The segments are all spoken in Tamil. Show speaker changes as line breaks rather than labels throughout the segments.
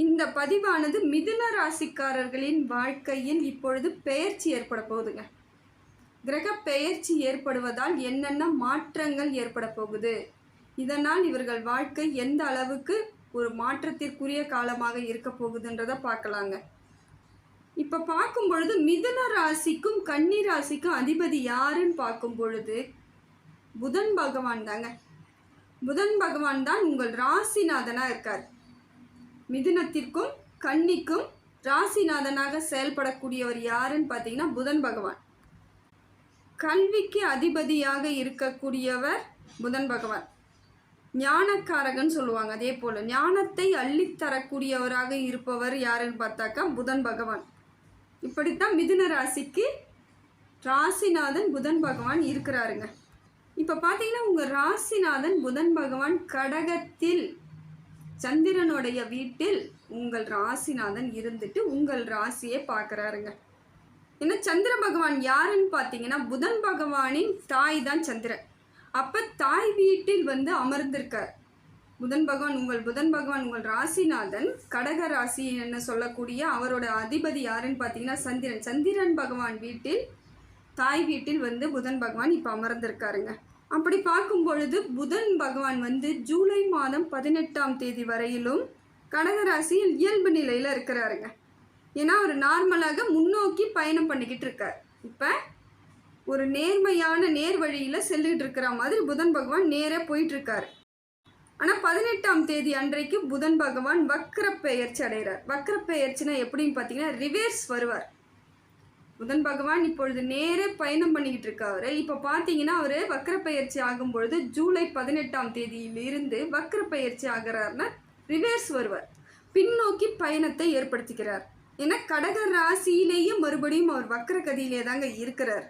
இந்த பதிவானது மிதுன ராசிக்காரர்களின் வாழ்க்கையில் இப்பொழுது பெயர்ச்சி ஏற்பட போகுதுங்க. கிரக பெயர்ச்சி ஏற்படுவதால் என்னென்ன மாற்றங்கள் ஏற்பட போகுது, இதனால் இவர்கள் வாழ்க்கை எந்த அளவுக்கு ஒரு மாற்றத்திற்குரிய காலமாக இருக்க போகுதுன்றதை பார்க்கலாங்க. இப்போ பார்க்கும் பொழுது மிதுன ராசிக்கும் கன்னி ராசிக்கும் அதிபதி யாருன்னு பார்க்கும் பொழுது புதன் பகவான் தாங்க. புதன் பகவான் தான் உங்கள் ராசிநாதனாக இருக்கார். மிதுனத்திற்கும் கன்னிக்கும் ராசிநாதனாக செயல்படக்கூடியவர் யாருன்னு பார்த்தீங்கன்னா புதன் பகவான். கல்விக்கு அதிபதியாக இருக்கக்கூடியவர் புதன் பகவான். ஞானக்காரகன் சொல்லுவாங்க. அதே போல் ஞானத்தை அள்ளித்தரக்கூடியவராக இருப்பவர் யாருன்னு பார்த்தாக்கா புதன் பகவான். இப்படித்தான் மிதுன ராசிக்கு ராசிநாதன் புதன் பகவான் இருக்கிறாருங்க. இப்போ பார்த்தீங்கன்னா உங்கள் ராசிநாதன் புதன் பகவான் கடகத்தில் சந்திரனுடைய வீட்டில் உங்கள் ராசிநாதன் இருந்துட்டு உங்கள் ராசியை பார்க்குறாருங்க. ஏன்னா சந்திர பகவான் யாருன்னு பார்த்தீங்கன்னா புதன் பகவானின் தாய் தான் சந்திரன். அப்போ தாய் வீட்டில் அமர்ந்திருக்கார் புதன் பகவான். புதன் பகவான் உங்கள் ராசிநாதன் கடக ராசி என்ன சொல்லக்கூடிய அவரோட அதிபதி யாருன்னு பார்த்தீங்கன்னா சந்திரன். சந்திரன் பகவான் வீட்டில் தாய் வீட்டில் புதன் பகவான் இப்போ அமர்ந்திருக்காருங்க. அப்படி பார்க்கும் பொழுது புதன் பகவான் ஜூலை மாதம் 18ஆம் தேதி வரையிலும் கடகராசியில் இயல்பு நிலையில் இருக்கிறாருங்க. ஏன்னா அவர் நார்மலாக முன்னோக்கி பயணம் பண்ணிக்கிட்டு இருக்கார். இப்போ ஒரு நேர்மையான நேர் வழியில் செல்லிட்டு இருக்கிற மாதிரி புதன் பகவான் நேரே போயிட்டுருக்காரு. ஆனால் 18ஆம் தேதி அன்றைக்கு புதன் பகவான் வக்ர பெயர்ச்சி அடைகிறார். வக்ர பெயர்ச்சினா எப்படின்னு பார்த்தீங்கன்னா ரிவேர்ஸ் வருவார். புதன் பகவான் இப்பொழுது நேரே பயணம் பண்ணிக்கிட்டு இருக்காரு. இப்போ பார்த்தீங்கன்னா அவர் வக்ர பயிற்சி ஆகும் பொழுது ஜூலை 18ஆம் தேதியிலிருந்து வக்ர பயிற்சி ஆகிறார்னா ரிவேர்ஸ் வருவார். பின்னோக்கி பயணத்தை ஏற்படுத்திக்கிறார். ஏன்னா கடக ராசியிலேயே மறுபடியும் அவர் வக்ர கதியிலே தாங்க இருக்கிறார்.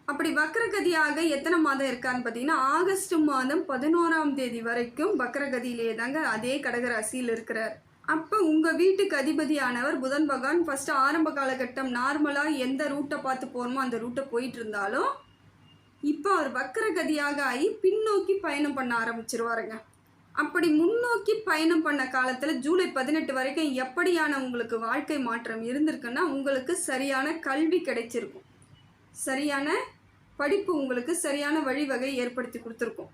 அப்படி வக்ர கதியாக எத்தனை மாதம் இருக்காருன்னு பார்த்தீங்கன்னா ஆகஸ்ட் மாதம் 11ஆம் தேதி வரைக்கும் வக்ர கதியிலே தாங்க அதே கடகராசியில் இருக்கிறார். அப்போ உங்கள் வீட்டுக்கு அதிபதியானவர் புதன் பகவான் ஃபஸ்ட்டு ஆரம்ப காலகட்டம் நார்மலாக எந்த ரூட்டை பார்த்து போகணுமோ அந்த ரூட்டை போயிட்டு இருந்தாலும் இப்போ அவர் வக்கரகதியாக ஆகி பின்னோக்கி பயணம் பண்ண ஆரம்பிச்சிருவாருங்க. அப்படி முன்னோக்கி பயணம் பண்ண காலத்தில் ஜூலை 18 வரைக்கும் எப்படியான உங்களுக்கு வாழ்க்கை மாற்றம் இருந்திருக்குன்னா உங்களுக்கு சரியான கல்வி கிடைச்சிருக்கும், சரியான படிப்பு உங்களுக்கு சரியான வழிவகை ஏற்படுத்தி கொடுத்துருக்கும்.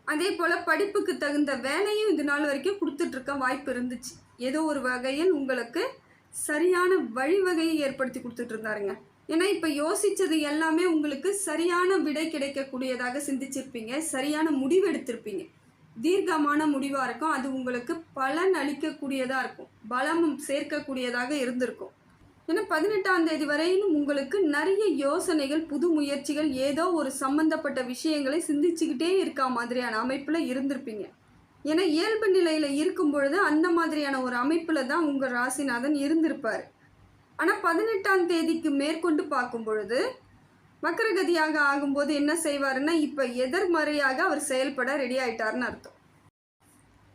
அதே போல் படிப்புக்கு தகுந்த வேலையும் இது நாள் வரைக்கும் கொடுத்துட்ருக்க வாய்ப்பு இருந்துச்சு. ஏதோ ஒரு வகையில் உங்களுக்கு சரியான வழிவகையை ஏற்படுத்தி கொடுத்துட்டு இருந்தாருங்க. ஏன்னா இப்போ யோசித்தது எல்லாமே உங்களுக்கு சரியான விடை கிடைக்கக்கூடியதாக சிந்திச்சிருப்பீங்க, சரியான முடிவு எடுத்திருப்பீங்க. தீர்க்கமான முடிவாக இருக்கும். அது உங்களுக்கு பலன் அளிக்கக்கூடியதாக இருக்கும், பலமும் சேர்க்கக்கூடியதாக இருந்திருக்கும். ஏன்னா 18ஆம் தேதி வரையிலும் உங்களுக்கு நிறைய யோசனைகள், புது முயற்சிகள், ஏதோ ஒரு சம்பந்தப்பட்ட விஷயங்களை சிந்திச்சுக்கிட்டே இருக்கா மாதிரியான அமைப்பில் இருந்திருப்பீங்க. ஏன்னா இயல்பு நிலையில் இருக்கும் பொழுது அந்த மாதிரியான ஒரு அமைப்பில் தான் உங்கள் ராசிநாதன் இருந்திருப்பார். ஆனால் 18ஆம் தேதிக்கு மேற்கொண்டு பார்க்கும் பொழுது வக்கரகதியாக ஆகும்போது என்ன செய்வாருன்னா இப்போ எதிர்மறையாக அவர் செயல்பட ரெடி ஆயிட்டாருன்னு அர்த்தம்.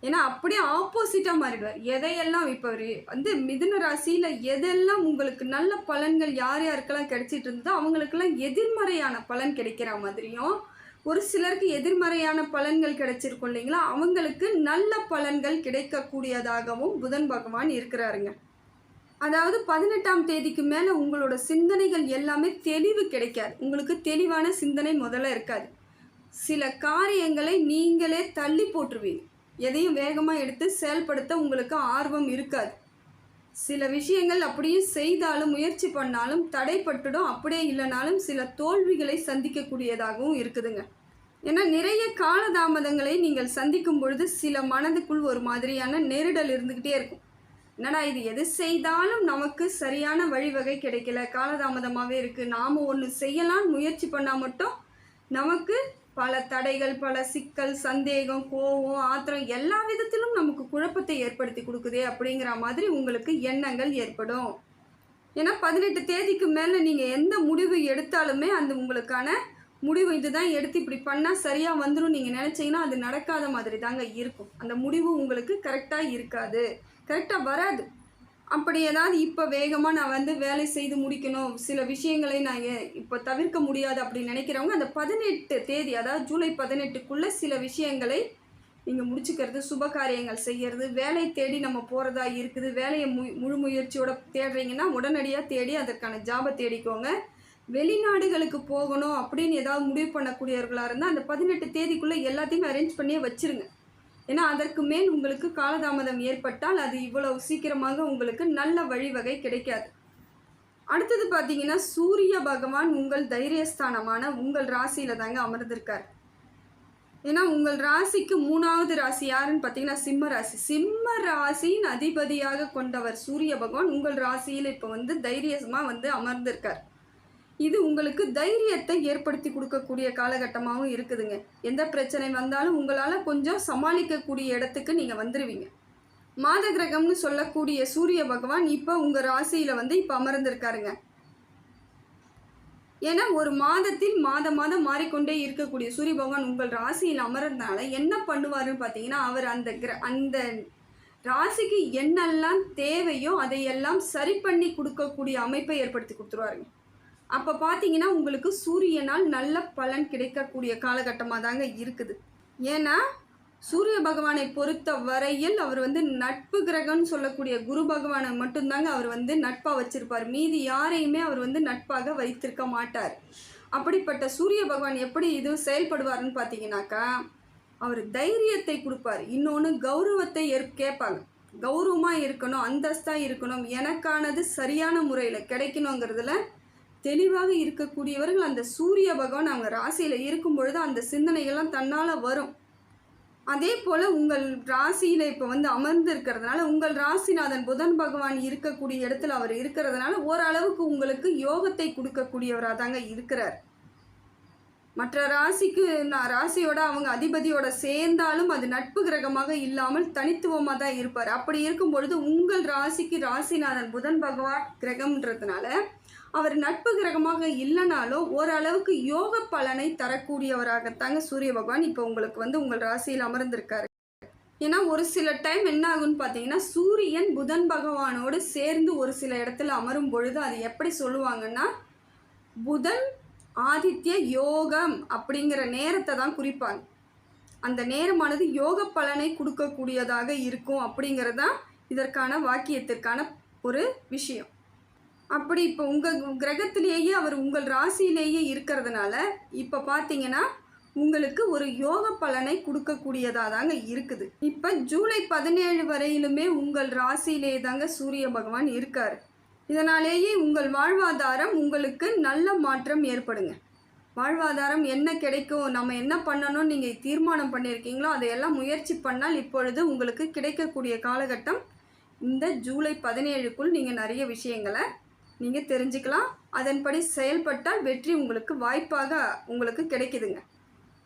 ஏன்னா அப்படியே ஆப்போசிட்டாக மாறிடுவார். எதையெல்லாம் இப்போ மிதுன ராசியில் எதெல்லாம் உங்களுக்கு நல்ல பலன்கள் யார் யாருக்கெல்லாம் கிடைச்சிட்டு இருந்ததோ அவங்களுக்கெல்லாம் எதிர்மறையான பலன் கிடைக்கிற மாதிரியும், ஒரு சிலருக்கு எதிர்மறையான பலன்கள் கிடைச்சிருக்கும் இல்லைங்களா, அவங்களுக்கு நல்ல பலன்கள் கிடைக்கக்கூடியதாகவும் புதன் பகவான் இருக்கிறாருங்க. அதாவது 18ஆம் தேதிக்கு மேலே உங்களோட சிந்தனைகள் எல்லாமே தெளிவு கிடைக்காது. உங்களுக்கு தெளிவான சிந்தனை முதல்ல இருக்காது. சில காரியங்களை நீங்களே தள்ளி போட்டுருவீங்க. எதையும் வேகமாக எடுத்து செயல்படுத்த உங்களுக்கு ஆர்வம் இருக்காது. சில விஷயங்கள் அப்படியே செய்தாலும் முயற்சி பண்ணாலும் தடைப்பட்டுடும். அப்படியே இல்லைனாலும் சில தோல்விகளை சந்திக்கக்கூடியதாகவும் இருக்குதுங்க. ஏன்னா நிறைய காலதாமதங்களை நீங்கள் சந்திக்கும் பொழுது சில மனதுக்குள் ஒரு மாதிரியான நெருடல் இருந்துக்கிட்டே இருக்கும். என்னடா இது, எது செய்தாலும் நமக்கு சரியான வழிவகை கிடைக்கல, காலதாமதமாகவே இருக்குது, நாம் ஒன்று செய்யலான்னு முயற்சி பண்ணால் மட்டும் நமக்கு பல தடைகள், பல சிக்கல், சந்தேகம், கோபம், ஆத்திரம் எல்லா விதத்திலும் நமக்கு குழப்பத்தை ஏற்படுத்தி கொடுக்குதே அப்படிங்கிற மாதிரி உங்களுக்கு எண்ணங்கள் ஏற்படும். ஏன்னா 18 தேதிக்கு மேலே நீங்கள் எந்த முடிவு எடுத்தாலுமே அந்த உங்களுக்கான முடிவு இதுதான் எடுத்து இப்படி பண்ணால் சரியாக வந்துடும் நீங்கள் நினச்சிங்கன்னா அது நடக்காத மாதிரி தாங்க இருக்கும். அந்த முடிவு உங்களுக்கு கரெக்டாக இருக்காது, கரெக்டாக வராது. அப்படி ஏதாவது இப்போ வேகமாக நான் வேலை செய்து முடிக்கணும், சில விஷயங்களை நான் இப்போ தவிர்க்க முடியாது அப்படின்னு நினைக்கிறவங்க அந்த 18 தேதி, அதாவது ஜூலை 18க்குள்ளே சில விஷயங்களை நீங்கள் முடிச்சுக்கிறது, சுப காரியங்கள் செய்கிறது, வேலை தேடி நம்ம போகிறதா இருக்குது, வேலையை முழு முயற்சியோட தேடுறீங்கன்னா உடனடியாக தேடி அதற்கான ஜாபை தேடிக்கோங்க. வெளிநாடுகளுக்கு போகணும் அப்படின்னு ஏதாவது முடிவு பண்ணக்கூடியவர்களாக இருந்தால் அந்த 18 தேதிக்குள்ளே எல்லாத்தையுமே அரேஞ்ச் பண்ணியே வச்சுருங்க. ஏன்னா அதற்கு மேல் உங்களுக்கு காலதாமதம் ஏற்பட்டால் அது இவ்வளவு சீக்கிரமாக உங்களுக்கு நல்ல வழிவகை கிடைக்காது. அடுத்தது பார்த்தீங்கன்னா, சூரிய பகவான் உங்கள் தைரியஸ்தானமான உங்கள் ராசியில் தாங்க அமர்ந்திருக்கார். ஏன்னா உங்கள் ராசிக்கு 3வது ராசி யாருன்னு பார்த்தீங்கன்னா சிம்ம ராசி. சிம்ம ராசியின் அதிபதியாக கொண்டவர் சூரிய பகவான் உங்கள் ராசியில் இப்போ தைரியமாக அமர்ந்திருக்கார். இது உங்களுக்கு தைரியத்தை ஏற்படுத்தி கொடுக்கக்கூடிய காலகட்டமாகவும் இருக்குதுங்க. எந்த பிரச்சனை வந்தாலும் உங்களால் கொஞ்சம் சமாளிக்கக்கூடிய இடத்துக்கு நீங்கள் வந்துடுவீங்க. மாத கிரகம்னு சொல்லக்கூடிய சூரிய பகவான் இப்போ உங்கள் ராசியில் இப்போ அமர்ந்திருக்காருங்க. ஏன்னா ஒரு மாதத்தில் மாதம் மாறிக்கொண்டே இருக்கக்கூடிய சூரிய பகவான் உங்கள் ராசியில் அமர்றதுனால என்ன பண்ணுவாருன்னு பார்த்தீங்கன்னா, அவர் அந்த ராசிக்கு என்னெல்லாம் தேவையோ அதையெல்லாம் சரி பண்ணி கொடுக்கக்கூடிய அமைப்பை ஏற்படுத்தி கொடுத்துருவாருங்க. அப்போ பார்த்தீங்கன்னா உங்களுக்கு சூரியனால் நல்ல பலன் கிடைக்கக்கூடிய காலகட்டமாக தாங்க இருக்குது. ஏன்னா சூரிய பகவானை பொறுத்த வரையில் அவர் நட்பு கிரகம்னு சொல்லக்கூடிய குரு பகவானை மட்டும்தாங்க அவர் நட்பாக வச்சிருப்பார். மீதி யாரையுமே அவர் நட்பாக வைத்திருக்க மாட்டார். அப்படிப்பட்ட சூரிய பகவான் எப்படி இது செயல்படுவார்னு பார்த்தீங்கன்னாக்கா, அவர் தைரியத்தை கொடுப்பார். இன்னொன்று கௌரவத்தை கேட்பாங்க. கௌரவமாக இருக்கணும், அந்தஸ்தாக இருக்கணும், எனக்கானது சரியான முறையில் கிடைக்கணுங்கிறதுல தெளிவாக இருக்கக்கூடியவர்கள் அந்த சூரிய பகவான் அவங்க ராசியில் இருக்கும் பொழுது அந்த சிந்தனைகள்லாம் தன்னால் வரும். அதே போல் உங்கள் ராசியில் இப்போ அமர்ந்து இருக்கிறதுனால உங்கள் ராசிநாதன் புதன் பகவான் இருக்கக்கூடிய இடத்துல அவர் இருக்கிறதுனால ஓரளவுக்கு உங்களுக்கு யோகத்தை கொடுக்கக்கூடியவராக தாங்க இருக்கிறார். மற்ற ராசியோட அவங்க அதிபதியோட சேர்ந்தாலும் அது நட்பு கிரகமாக இல்லாமல் தனித்துவமாக தான் இருப்பார். அப்படி இருக்கும் பொழுது உங்கள் ராசிக்கு ராசிநாதன் புதன் பகவான் கிரகம்ன்றதுனால அவர் நட்பு கிரகமாக இல்லைனாலும் ஓரளவுக்கு யோக பலனை தரக்கூடியவராகத்தாங்க சூரிய பகவான் இப்போ உங்களுக்கு உங்கள் ராசியில் அமர்ந்திருக்காரு. ஏன்னா ஒரு சில டைம் என்ன ஆகுன்னு பார்த்தீங்கன்னா, சூரியன் புதன் பகவானோடு சேர்ந்து ஒரு சில இடத்துல அமரும் பொழுது அது எப்படி சொல்லுவாங்கன்னா, புதன் ஆதித்ய யோகம் அப்படிங்கிற நேரத்தை தான் குறிப்பாங்க. அந்த நேரமானது யோக பலனை கொடுக்கக்கூடியதாக இருக்கும் அப்படிங்கிறது தான் இதற்கான வாக்கியத்திற்கான ஒரு விஷயம். அப்படி இப்போ உங்கள் கிரகத்திலேயே அவர் உங்கள் ராசியிலேயே இருக்கிறதுனால இப்போ பார்த்தீங்கன்னா உங்களுக்கு ஒரு யோக பலனை கொடுக்கக்கூடியதாக தாங்க இருக்குது. இப்போ ஜூலை 17 வரையிலுமே உங்கள் ராசியிலே தாங்க சூரிய பகவான் இருக்கார். இதனாலேயே உங்கள் வாழ்வாதாரம் உங்களுக்கு நல்ல மாற்றம் ஏற்படுங்க. வாழ்வாதாரம் என்ன கிடைக்கும், நம்ம என்ன பண்ணணும்னு நீங்கள் தீர்மானம் பண்ணியிருக்கீங்களோ அதையெல்லாம் முயற்சி பண்ணால் இப்பொழுது உங்களுக்கு கிடைக்கக்கூடிய காலகட்டம். இந்த ஜூலை 17க்குள் நீங்கள் நிறைய விஷயங்களை நீங்கள் தெரிஞ்சுக்கலாம். அதன்படி செயல்பட்டால் வெற்றி உங்களுக்கு வாய்ப்பாக உங்களுக்கு கிடைக்குதுங்க.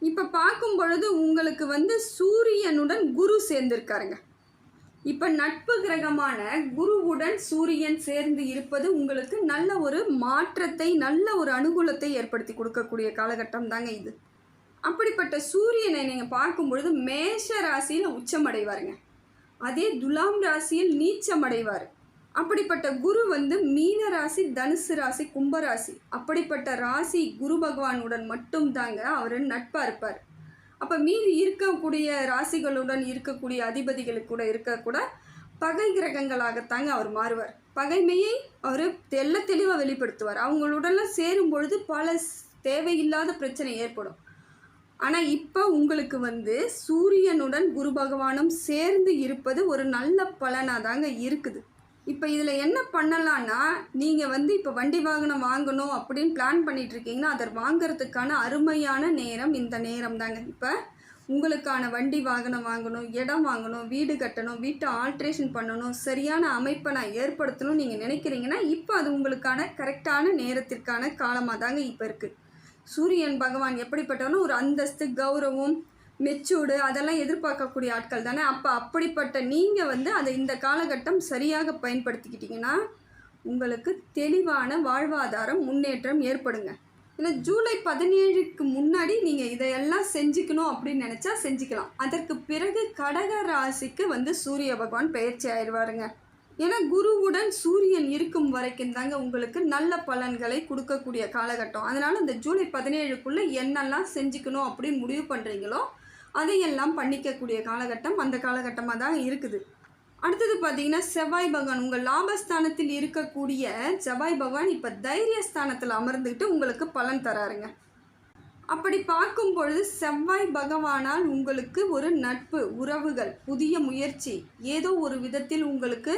இப்போ பார்க்கும் பொழுது உங்களுக்கு சூரியனுடன் குரு சேர்ந்திருக்காருங்க. இப்போ நட்பு கிரகமான குருவுடன் சூரியன் சேர்ந்து இருப்பது உங்களுக்கு நல்ல ஒரு மாற்றத்தை, நல்ல ஒரு அனுகூலத்தை ஏற்படுத்தி கொடுக்கக்கூடிய காலகட்டம் தாங்க இது. அப்படிப்பட்ட சூரியனை நீங்கள் பார்க்கும் பொழுது மேஷ ராசியில் உச்சமடைவாருங்க. அதே துலாம் ராசியில் நீச்சமடைவார். அப்படிப்பட்ட குரு மீன ராசி, தனுசு ராசி, கும்பராசி அப்படிப்பட்ட ராசி குரு பகவானுடன் மட்டும் தாங்க அவர் நட்பாக இருப்பார். அப்போ மீதி இருக்கக்கூடிய ராசிகளுடன் இருக்கக்கூடிய அதிபதிகளுக்கு கூட இருக்கக்கூட பகை கிரகங்களாகத்தாங்க அவர் மாறுவார். பகைமையை அவர் தெளிவாக வெளிப்படுத்துவார். அவங்களுடன் சேரும் பொழுது பல தேவையில்லாத பிரச்சனை ஏற்படும். ஆனால் இப்போ உங்களுக்கு சூரியனுடன் குரு பகவானும் சேர்ந்து இருப்பது ஒரு நல்ல பலனாக தாங்க இருக்குது. இப்போ இதில் என்ன பண்ணலான்னா, நீங்கள் இப்போ வண்டி வாகனம் வாங்கணும் அப்படின்னு பிளான் பண்ணிகிட்ருக்கீங்கன்னா அதை வாங்கிறதுக்கான அருமையான நேரம் இந்த நேரம் தாங்க. இப்போ உங்களுக்கான வண்டி வாகனம் வாங்கணும், இடம் வாங்கணும், வீடு கட்டணும், வீட்டை ஆல்ட்ரேஷன் பண்ணணும், சரியான அமைப்பை நான் ஏற்படுத்தணும்னு நீங்கள் நினைக்கிறீங்கன்னா இப்போ அது உங்களுக்கான கரெக்டான நேரத்திற்கான காலமாக தாங்க இப்போ இருக்குது. சூரியன் பகவான் எப்படிப்பட்டவனோ ஒரு அந்தஸ்து, கௌரவம், மெச்சூர்டு அதெல்லாம் எதிர்பார்க்கக்கூடிய ஆட்கள் தானே. அப்போ அப்படிப்பட்ட நீங்கள் அதை இந்த காலகட்டம் சரியாக பயன்படுத்திக்கிட்டிங்கன்னா உங்களுக்கு தெளிவான வாழ்வாதாரம் முன்னேற்றம் ஏற்படுங்க. ஏன்னா ஜூலை 17க்கு முன்னாடி நீங்கள் இதையெல்லாம் செஞ்சுக்கணும் அப்படின்னு நினச்சா செஞ்சுக்கலாம். அதற்கு பிறகு கடக ராசிக்கு சூரிய பகவான் பெயர்ச்சி ஆயிடுவாருங்க. ஏன்னா குருவுடன் சூரியன் இருக்கும் வரைக்கும் தாங்க உங்களுக்கு நல்ல பலன்களை கொடுக்கக்கூடிய காலகட்டம். அதனால் இந்த ஜூலை 17க்குள்ளே என்னெல்லாம் செஞ்சுக்கணும் அப்படின்னு முடிவு பண்ணுறீங்களோ அதையெல்லாம் பண்ணிக்கக்கூடிய காலகட்டம் அந்த காலகட்டமாக தான் இருக்குது. அடுத்தது பார்த்தீங்கன்னா செவ்வாய் பகவான் உங்கள் லாபஸ்தானத்தில் இருக்கக்கூடிய செவ்வாய் பகவான் இப்போ தைரியஸ்தானத்தில் அமர்ந்துக்கிட்டு உங்களுக்கு பலன் தராருங்க. அப்படி பார்க்கும் பொழுது செவ்வாய் பகவானால் உங்களுக்கு ஒரு நட்பு, உறவுகள், புதிய முயற்சி, ஏதோ ஒரு விதத்தில் உங்களுக்கு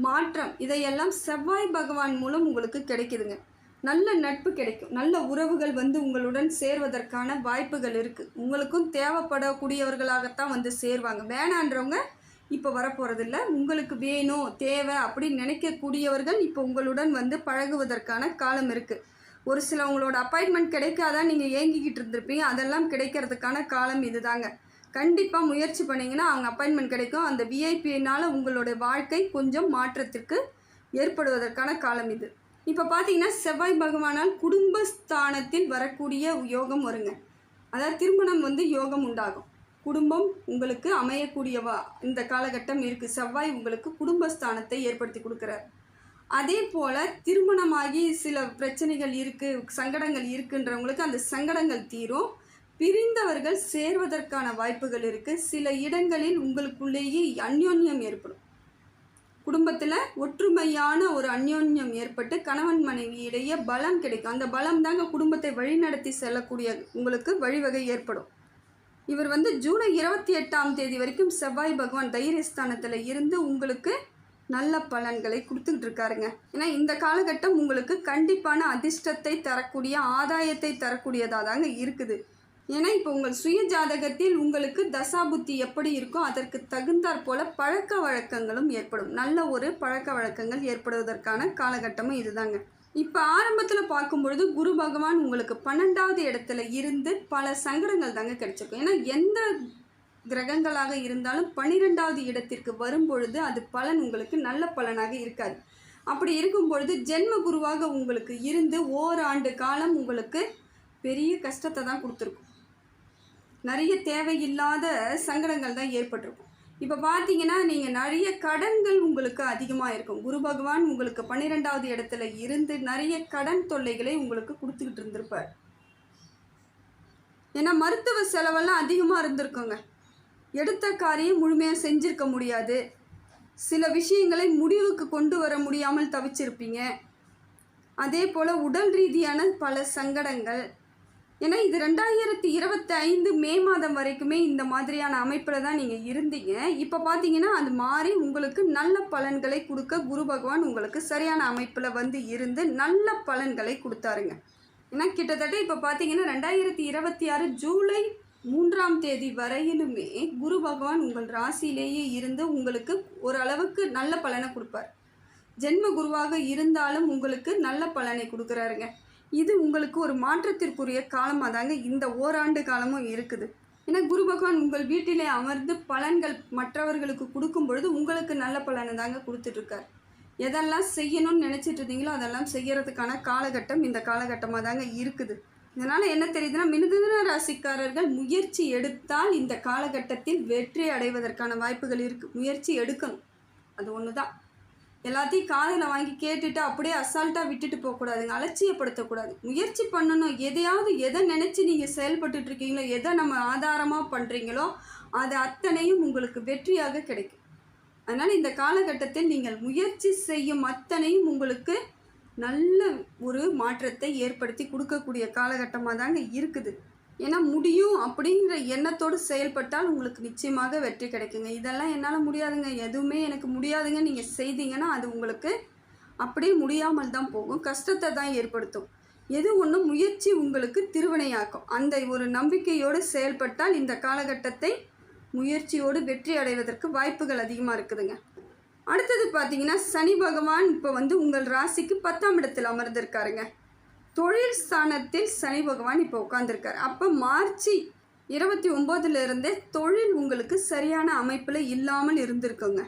மாற்றம், இதையெல்லாம் செவ்வாய் பகவான் மூலம் உங்களுக்கு கிடைக்குதுங்க. நல்ல நட்பு கிடைக்கும், நல்ல உறவுகள் வந்து உங்களுடன் சேர்வதற்கான வாய்ப்புகள் இருக்குது. உங்களுக்கும் தேவைப்படக்கூடியவர்களாகத்தான் வந்து சேர்வாங்க. வேணான்றவங்க இப்போ வரப்போகிறதில்ல. உங்களுக்கு வேணும், தேவை அப்படின்னு நினைக்கக்கூடியவர்கள் இப்போ உங்களுடன் வந்து பழகுவதற்கான காலம் இருக்குது. ஒரு சிலவங்களோட அப்பாயின்மெண்ட் கிடைக்காதான் நீங்கள் ஏங்கிக்கிட்டு இருந்திருப்பீங்க, அதெல்லாம் கிடைக்கிறதுக்கான காலம் இது தாங்க. கண்டிப்பாக முயற்சி பண்ணிங்கன்னா அவங்க அப்பாயின்மெண்ட் கிடைக்கும். அந்த விஐபினால் உங்களுடைய வாழ்க்கை கொஞ்சம் மாற்றத்திற்கு ஏற்படுவதற்கான காலம் இது. இப்போ பார்த்தீங்கன்னா செவ்வாய் பகவானால் குடும்பஸ்தானத்தில் வரக்கூடிய யோகம் வருங்க. அதாவது திருமணம் வந்து யோகம் உண்டாகும், குடும்பம் உங்களுக்கு அமையக்கூடியவா இந்த காலகட்டம் இருக்குது. செவ்வாய் உங்களுக்கு குடும்பஸ்தானத்தை ஏற்படுத்தி கொடுக்குறார். அதே போல் திருமணமாகி சில பிரச்சனைகள் இருக்குது, சங்கடங்கள் இருக்குன்றவங்களுக்கு அந்த சங்கடங்கள் தீரும். பிரிந்தவர்கள் சேர்வதற்கான வாய்ப்புகள் இருக்குது. சில இடங்களில் உங்களுக்குள்ளேயே அந்யோன்யம் ஏற்படும். குடும்பத்தில் ஒற்றுமையான ஒரு அந்யோன்யம் ஏற்பட்டு கணவன் மனைவியிடையே பலம் கிடைக்கும். அந்த பலம் தாங்க குடும்பத்தை வழிநடத்தி செல்லக்கூடிய உங்களுக்கு வழிவகை ஏற்படும். இவர் வந்து ஜூலை 28ஆம் தேதி வரைக்கும் செவ்வாய் பகவான் தைரியஸ்தானத்தில் இருந்து உங்களுக்கு நல்ல பலன்களை கொடுத்துக்கிட்டு இருக்காருங்க. ஏன்னா இந்த காலகட்டம் உங்களுக்கு கண்டிப்பான அதிர்ஷ்டத்தை தரக்கூடிய, ஆதாயத்தை தரக்கூடியதாக தாங்க இருக்குது. ஏன்னா இப்போ உங்கள் சுய ஜாதகத்தில் உங்களுக்கு தசாபுத்தி எப்படி இருக்கோ அதற்கு தகுந்தாற் போல் பழக்க வழக்கங்களும் ஏற்படும். நல்ல ஒரு பழக்க வழக்கங்கள் ஏற்படுவதற்கான காலகட்டமும் இதுதாங்க. இப்போ ஆரம்பத்தில் பார்க்கும்பொழுது குரு பகவான் உங்களுக்கு 12வது இடத்துல இருந்து பல சங்கடங்கள் தாங்க கிடைச்சிருக்கும். ஏன்னா எந்த கிரகங்களாக இருந்தாலும் 12வது இடத்திற்கு வரும்பொழுது அது பலன் உங்களுக்கு நல்ல பலனாக இருக்காது. அப்படி இருக்கும் பொழுது ஜென்ம குருவாக உங்களுக்கு இருந்து ஓராண்டு காலம் உங்களுக்கு பெரிய கஷ்டத்தை தான் கொடுத்துருக்கும். நிறைய தேவையில்லாத சங்கடங்கள் தான் ஏற்பட்டிருக்கும். இப்போ பார்த்தீங்கன்னா நீங்கள் நிறைய கடன்கள் உங்களுக்கு அதிகமாக இருக்கும். குரு பகவான் உங்களுக்கு 12வது இடத்துல இருந்து நிறைய கடன் தொல்லைகளை உங்களுக்கு கொடுத்துக்கிட்டு இருந்திருப்பார். ஏன்னா மருத்துவ செலவெல்லாம் அதிகமாக இருந்திருக்குங்க. எடுத்த காரியம் முழுமையாக செஞ்சிருக்க முடியாது. சில விஷயங்களை முடிவுக்கு கொண்டு வர முடியாமல் தவிச்சிருப்பீங்க. அதே போல் உடல் ரீதியான பல சங்கடங்கள். ஏன்னா இது 2025 மே மாதம் வரைக்குமே இந்த மாதிரியான அமைப்பில் தான் நீங்கள் இருந்தீங்க. இப்போ பார்த்தீங்கன்னா அது மாறி உங்களுக்கு நல்ல பலன்களை கொடுக்க குரு பகவான் உங்களுக்கு சரியான அமைப்பில் வந்து இருந்து நல்ல பலன்களை கொடுத்தாருங்க. ஏன்னா கிட்டத்தட்ட இப்போ பார்த்தீங்கன்னா 2026 ஜூலை 3ஆம் தேதி வரையிலுமே குரு பகவான் உங்கள் ராசியிலேயே இருந்து உங்களுக்கு ஓரளவுக்கு நல்ல பலனை கொடுப்பார். ஜென்ம குருவாக இருந்தாலும் உங்களுக்கு நல்ல பலனை கொடுக்குறாருங்க. இது உங்களுக்கு ஒரு மாற்றத்திற்குரிய காலமாக தாங்க இந்த ஓராண்டு காலமும் இருக்குது. ஏன்னா குரு பகவான் உங்கள் வீட்டிலே அமர்ந்து பலன்கள் மற்றவர்களுக்கு கொடுக்கும் பொழுது உங்களுக்கு நல்ல பலனை தாங்க கொடுத்துட்ருக்கார். எதெல்லாம் செய்யணும்னு நினச்சிட்டு இருந்தீங்களோ அதெல்லாம் செய்கிறதுக்கான காலகட்டம் இந்த காலகட்டமாக தாங்க இருக்குது. இதனால் என்ன தெரியுதுன்னா மிதுன ராசிக்காரர்கள் முயற்சி எடுத்தால் இந்த காலகட்டத்தில் வெற்றி அடைவதற்கான வாய்ப்புகள் இருக்குது. முயற்சி எடுக்கணும், அது ஒன்று தான். எல்லாத்தையும் காதில் வாங்கி கேட்டுட்டு அப்படியே அசால்ட்டாக விட்டுட்டு போகக்கூடாதுங்க, அலட்சியப்படுத்தக்கூடாது. முயற்சி பண்ணணும். எதை நினச்சி நீங்கள் செயல்பட்டுருக்கீங்களோ, எதை நம்ம ஆதாரமாக பண்ணுறீங்களோ அது அத்தனையும் உங்களுக்கு வெற்றியாக கிடைக்கும். அதனால் இந்த காலகட்டத்தில் நீங்கள் முயற்சி செய்யும் அத்தனையும் உங்களுக்கு நல்ல ஒரு மாற்றத்தை ஏற்படுத்தி கொடுக்கக்கூடிய காலகட்டமாக தாங்க இருக்குது. ஏன்னா முடியும் அப்படிங்கிற எண்ணத்தோடு செயல்பட்டால் உங்களுக்கு நிச்சயமாக வெற்றி கிடைக்குங்க. இதெல்லாம் என்னால் முடியாதுங்க, எதுவுமே எனக்கு முடியாதுங்க நீங்கள் செய்தீங்கன்னா அது உங்களுக்கு அப்படியே முடியாமல் தான் போகும், கஷ்டத்தை தான் ஏற்படுத்தும். எது ஒன்றும் முயற்சி உங்களுக்கு திருவினையாக்கும். அந்த ஒரு நம்பிக்கையோடு செயல்பட்டால் இந்த காலகட்டத்தை முயற்சியோடு வெற்றி அடைவதற்கு வாய்ப்புகள் அதிகமாக இருக்குதுங்க. அடுத்தது பார்த்தீங்கன்னா சனி பகவான் இப்போ வந்து உங்கள் ராசிக்கு 10ஆம் இடத்தில் அமர்ந்திருக்காருங்க. தொழில் ஸ்தானத்தில் சனி பகவான் இப்போ உட்காந்துருக்காரு. அப்போ மார்ச் 29லேருந்தே தொழில் உங்களுக்கு சரியான அமைப்பில் இல்லாமல் இருந்திருக்குங்க.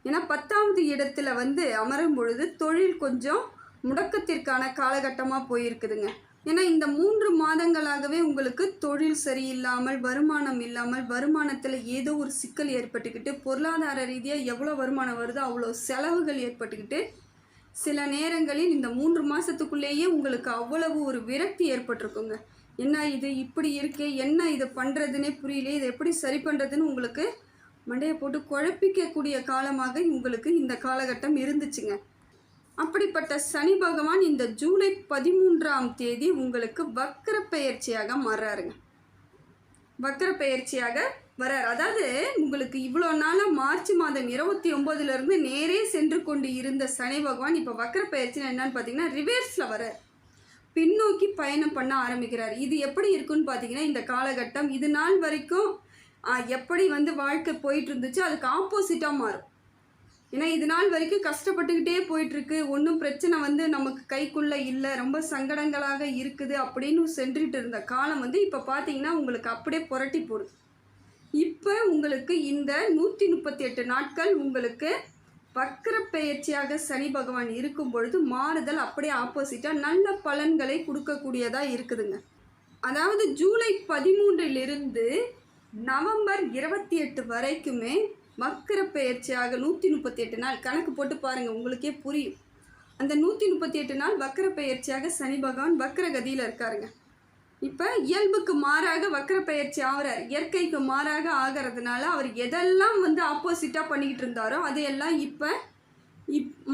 ஏன்னா 10வது இடத்துல வந்து அமரும் பொழுது தொழில் கொஞ்சம் முடக்கத்திற்கான காலகட்டமாக போயிருக்குதுங்க. ஏன்னா இந்த 3 மாதங்களாகவே உங்களுக்கு தொழில் சரியில்லாமல், வருமானம் இல்லாமல், வருமானத்தில் ஏதோ ஒரு சிக்கல் ஏற்பட்டுக்கிட்டு, பொருளாதார ரீதியாக எவ்வளோ வருமானம் வருதோ அவ்வளோ செலவுகள் ஏற்பட்டுக்கிட்டு, சில நேரங்களில் இந்த 3 மாதத்துக்குள்ளேயே உங்களுக்கு அவ்வளவு ஒரு விரக்தி ஏற்பட்டிருக்குங்க. என்ன இது இப்படி இருக்கே, என்ன இது பண்ணுறதுனே புரியல, இதை எப்படி சரி பண்ணுறதுன்னு உங்களுக்கு மண்டையை போட்டு குழப்பிக்கக்கூடிய காலமாக உங்களுக்கு இந்த காலகட்டம் இருந்துச்சுங்க. அப்படிப்பட்ட சனி பகவான் இந்த ஜூலை 13ஆம் தேதி உங்களுக்கு வக்ர பெயர்ச்சியாக மாறுறாருங்க. வக்ர பெயர்ச்சியாக வரார். அதாவது உங்களுக்கு இவ்வளோ நாளாக மார்ச் மாதம் 29லேருந்து நேரே சென்று கொண்டு இருந்த சனி பகவான் இப்போ வக்ர பெயர்ச்சி என்னன்னு பார்த்தீங்கன்னா ரிவர்ஸில் வரார். பின்னோக்கி பயணம் பண்ண ஆரம்பிக்கிறார். இது எப்படி இருக்குன்னு பார்த்தீங்கன்னா இந்த காலகட்டம் இது நாள் வரைக்கும் எப்படி வாழ்க்கை போயிட்டு இருந்துச்சு அதுக்கு ஆப்போசிட்டாக மாறும். ஏன்னா இது நாள் வரைக்கும் கஷ்டப்பட்டுக்கிட்டே போயிட்டுருக்கு, ஒன்றும் பிரச்சனை நமக்கு கைக்குள்ளே இல்லை, ரொம்ப சங்கடங்களாக இருக்குது அப்படின்னு சென்றுட்டு இருந்த காலம் இப்போ பார்த்தீங்கன்னா உங்களுக்கு அப்படியே புரட்டி போடுது. இப்போ உங்களுக்கு இந்த 138 நாட்கள் உங்களுக்கு வக்ர பெயர்ச்சியாக சனி பகவான் இருக்கும் பொழுது மாறுதல் அப்படியே ஆப்போசிட்டாக நல்ல பலன்களை கொடுக்கக்கூடியதாக இருக்குதுங்க. அதாவது ஜூலை 13லிருந்து நவம்பர் 28 வரைக்குமே வக்ர பெயர்ச்சியாக 138 நாள் கணக்கு போட்டு பாருங்கள், உங்களுக்கே புரியும். அந்த 138 நாள் வக்ர பெயர்ச்சியாக சனி பகவான் வக்ர கதியில் இருக்காருங்க. இப்போ இயல்புக்கு மாறாக வக்ர பெயர்ச்சி ஆகிறார். இயற்கைக்கு மாறாக ஆகிறதுனால அவர் எதெல்லாம் ஆப்போசிட்டாக பண்ணிக்கிட்டு இருந்தாரோ அதையெல்லாம் இப்போ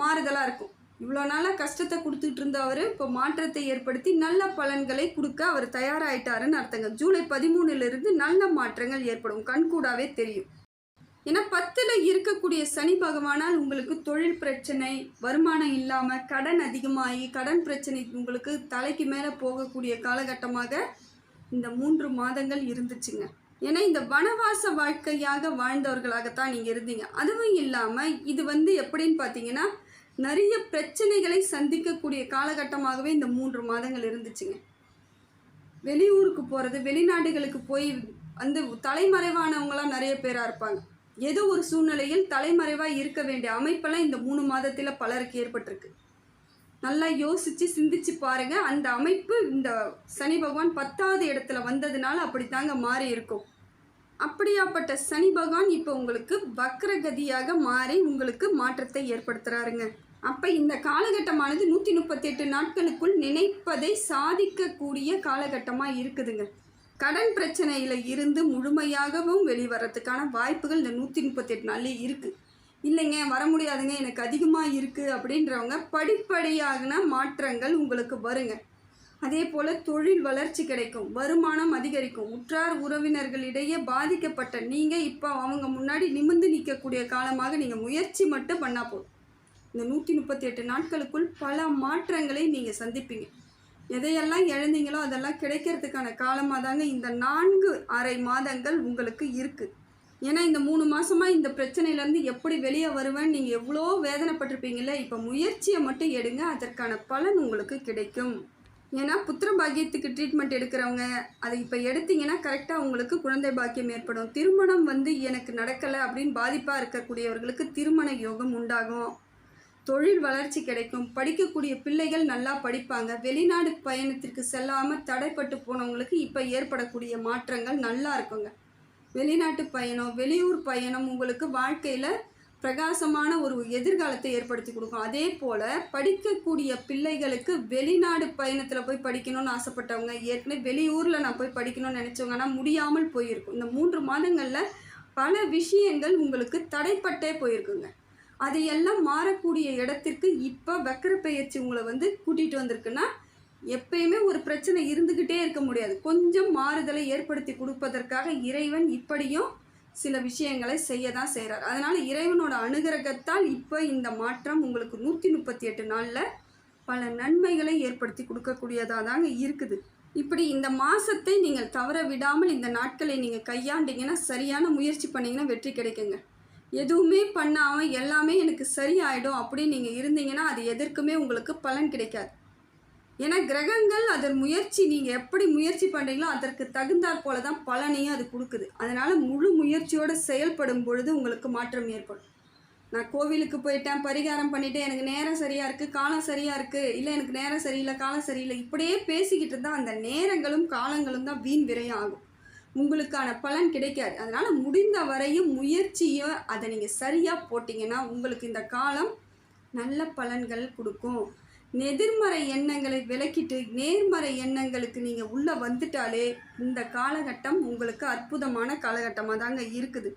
மாறுதலாக இருக்கும். இவ்வளோ நாளாக கஷ்டத்தை கொடுத்துட்டு இருந்தவர் இப்போ மாற்றத்தை ஏற்படுத்தி நல்ல பலன்களை கொடுக்க அவர் தயாராகிட்டாருன்னு அர்த்தங்க. ஜூலை 13லிருந்து நல்ல மாற்றங்கள் ஏற்படும், கண்கூடாவே தெரியும். ஏன்னா 10ல் இருக்கக்கூடிய சனி பகவானால் உங்களுக்கு தொழில் பிரச்சனை, வருமானம் இல்லாமல் கடன் அதிகமாகி கடன் பிரச்சனை உங்களுக்கு தலைக்கு மேலே போகக்கூடிய காலகட்டமாக இந்த 3 மாதங்கள் இருந்துச்சுங்க. ஏன்னா இந்த வனவாச வாழ்க்கையாக வாழ்ந்தவர்களாகத்தான் நீங்கள் இருந்தீங்க. அதுவும் இல்லாமல் இது எப்படின்னு பார்த்தீங்கன்னா நிறைய பிரச்சனைகளை சந்திக்கக்கூடிய காலகட்டமாகவே இந்த 3 மாதங்கள் இருந்துச்சுங்க. வெளியூருக்கு போகிறது, வெளிநாடுகளுக்கு போய் தலைமறைவானவங்களாம் நிறைய பேராக இருப்பாங்க. ஏதோ ஒரு சூழ்நிலையில் தலைமறைவாக இருக்க வேண்டிய அமைப்பெல்லாம் இந்த 3 மாதத்தில் பலருக்கு ஏற்பட்டிருக்கு. நல்லா யோசித்து சிந்திச்சு பாருங்கள். அந்த அமைப்பு இந்த சனி பகவான் 10வது இடத்துல வந்ததுனால அப்படித்தாங்க மாறி இருக்கும். அப்படியாப்பட்ட சனி பகவான் இப்போ உங்களுக்கு வக்ரகதியாக மாறி உங்களுக்கு மாற்றத்தை ஏற்படுத்துகிறாருங்க. அப்போ இந்த காலகட்டமானது 138 நாட்களுக்குள் நினைப்பதை சாதிக்கக்கூடிய காலகட்டமாக இருக்குதுங்க. கடன் பிரச்சனையில் இருந்து முழுமையாகவும் வெளிவரத்துக்கான வாய்ப்புகள் இந்த 138 நாள்லேயே இருக்குது. இல்லைங்க வர முடியாதுங்க எனக்கு அதிகமாக இருக்குது அப்படின்றவங்க படிப்படியான மாற்றங்கள் உங்களுக்கு வருங்க. அதே போல் தொழில் வளர்ச்சி கிடைக்கும், வருமானம் அதிகரிக்கும். உற்றார் உறவினர்களிடையே பாதிக்கப்பட்ட நீங்கள் இப்போ அவங்க முன்னாடி நிமிர்ந்து நிற்கக்கூடிய காலமாக நீங்கள் முயற்சி மட்டும் பண்ணால் போதும். இந்த 138 நாட்களுக்குள் பல மாற்றங்களை நீங்கள் சந்திப்பீங்க. எதையெல்லாம் இழந்தீங்களோ அதெல்லாம் கிடைக்கிறதுக்கான காலமாக தாங்க இந்த 4.5 மாதங்கள் உங்களுக்கு இருக்குது. ஏன்னா இந்த 3 மாதமாக இந்த பிரச்சனையிலேருந்து எப்படி வெளியே வருவேன்னு நீங்கள் எவ்வளோ வேதனைப்பட்டிருப்பீங்களே, இப்போ முயற்சியை மட்டும் எடுங்க, அதற்கான பலன் உங்களுக்கு கிடைக்கும். ஏன்னா புத்திர பாக்கியத்துக்கு ட்ரீட்மெண்ட் எடுக்கிறவங்க அதை இப்போ எடுத்தீங்கன்னா கரெக்டாக உங்களுக்கு குழந்தை பாக்கியம் ஏற்படும். திருமணம் எனக்கு நடக்கலை அப்படின்னு பாதிப்பாக இருக்கக்கூடியவர்களுக்கு திருமண யோகம் உண்டாகும். தொழில் வளர்ச்சி கிடைக்கும். படிக்கக்கூடிய பிள்ளைகள் நல்லா படிப்பாங்க. வெளிநாடு பயணத்திற்கு செல்லாமல் தடைப்பட்டு போனவங்களுக்கு இப்போ ஏற்படக்கூடிய மாற்றங்கள் நல்லா இருக்குங்க. வெளிநாட்டு பயணம், வெளியூர் பயணம் உங்களுக்கு வாழ்க்கையில் பிரகாசமான ஒரு எதிர்காலத்தை ஏற்படுத்தி கொடுக்கும். அதே போல் படிக்கக்கூடிய பிள்ளைகளுக்கு வெளிநாடு பயணத்தில் போய் படிக்கணும்னு ஆசைப்பட்டவங்க, ஏற்கனவே வெளியூரில் நான் போய் படிக்கணும்னு நினச்சவங்க ஆனால் முடியாமல் போயிருக்கும். இந்த 3 மாதங்களில் பல விஷயங்கள் உங்களுக்கு தடைப்பட்டே போயிருக்குங்க. அதையெல்லாம் மாறக்கூடிய இடத்திற்கு இப்போ வக்ர பெயர்ச்சி உங்களை கூட்டிகிட்டு வந்திருக்குன்னா எப்பயுமே ஒரு பிரச்சனை இருந்துக்கிட்டே இருக்க முடியாது. கொஞ்சம் மாறுதலை ஏற்படுத்தி கொடுப்பதற்காக இறைவன் இப்படியும் சில விஷயங்களை செய்ய தான் செய்கிறார். அதனால் இறைவனோட அனுகிரகத்தால் இப்போ இந்த மாற்றம் உங்களுக்கு 138 நாளில் பல நன்மைகளை ஏற்படுத்தி கொடுக்கக்கூடியதாக தாங்க இருக்குது. இப்படி இந்த மாதத்தை நீங்கள் தவற விடாமல் இந்த நாட்களை நீங்கள் கையாண்டிங்கன்னா, சரியான முயற்சி பண்ணிங்கன்னா வெற்றி கிடைக்குங்க. எதுவுமே பண்ணாமல் எல்லாமே எனக்கு சரியாயிடும் அப்படின்னு நீங்கள் இருந்தீங்கன்னா அது எதற்குமே உங்களுக்கு பலன் கிடைக்காது. ஏன்னா கிரகங்கள் அதன் முயற்சி நீங்கள் எப்படி முயற்சி பண்ணுறீங்களோ அதற்கு தகுந்தாற் போல தான் பலனையும் அது கொடுக்குது. அதனால் முழு முயற்சியோடு செயல்படும் பொழுது உங்களுக்கு மாற்றம் ஏற்படும். நான் கோவிலுக்கு போயிட்டேன், பரிகாரம் பண்ணிவிட்டேன், எனக்கு நேரம் சரியாக இருக்குது, காலம் சரியாக இருக்குது, இல்லை எனக்கு நேரம் சரியில்லை, காலம் சரியில்லை, இப்படியே பேசிக்கிட்டு இருந்தால் அந்த நேரங்களும் காலங்களும் தான் வீண் விரயம் ஆகும். உங்களுக்கான பலன் கிடைக்காது. அதனால் முடிந்த வரையும் முயற்சியை அதை நீங்கள் சரியாக போட்டிங்கன்னா உங்களுக்கு இந்த காலம் நல்ல பலன்கள் கொடுக்கும். எதிர்மறை எண்ணங்களை விலக்கிட்டு நேர்மறை எண்ணங்களுக்கு நீங்கள் உள்ளே வந்துட்டாலே இந்த காலகட்டம் உங்களுக்கு அற்புதமான காலகட்டமாக தாங்க இருக்குது.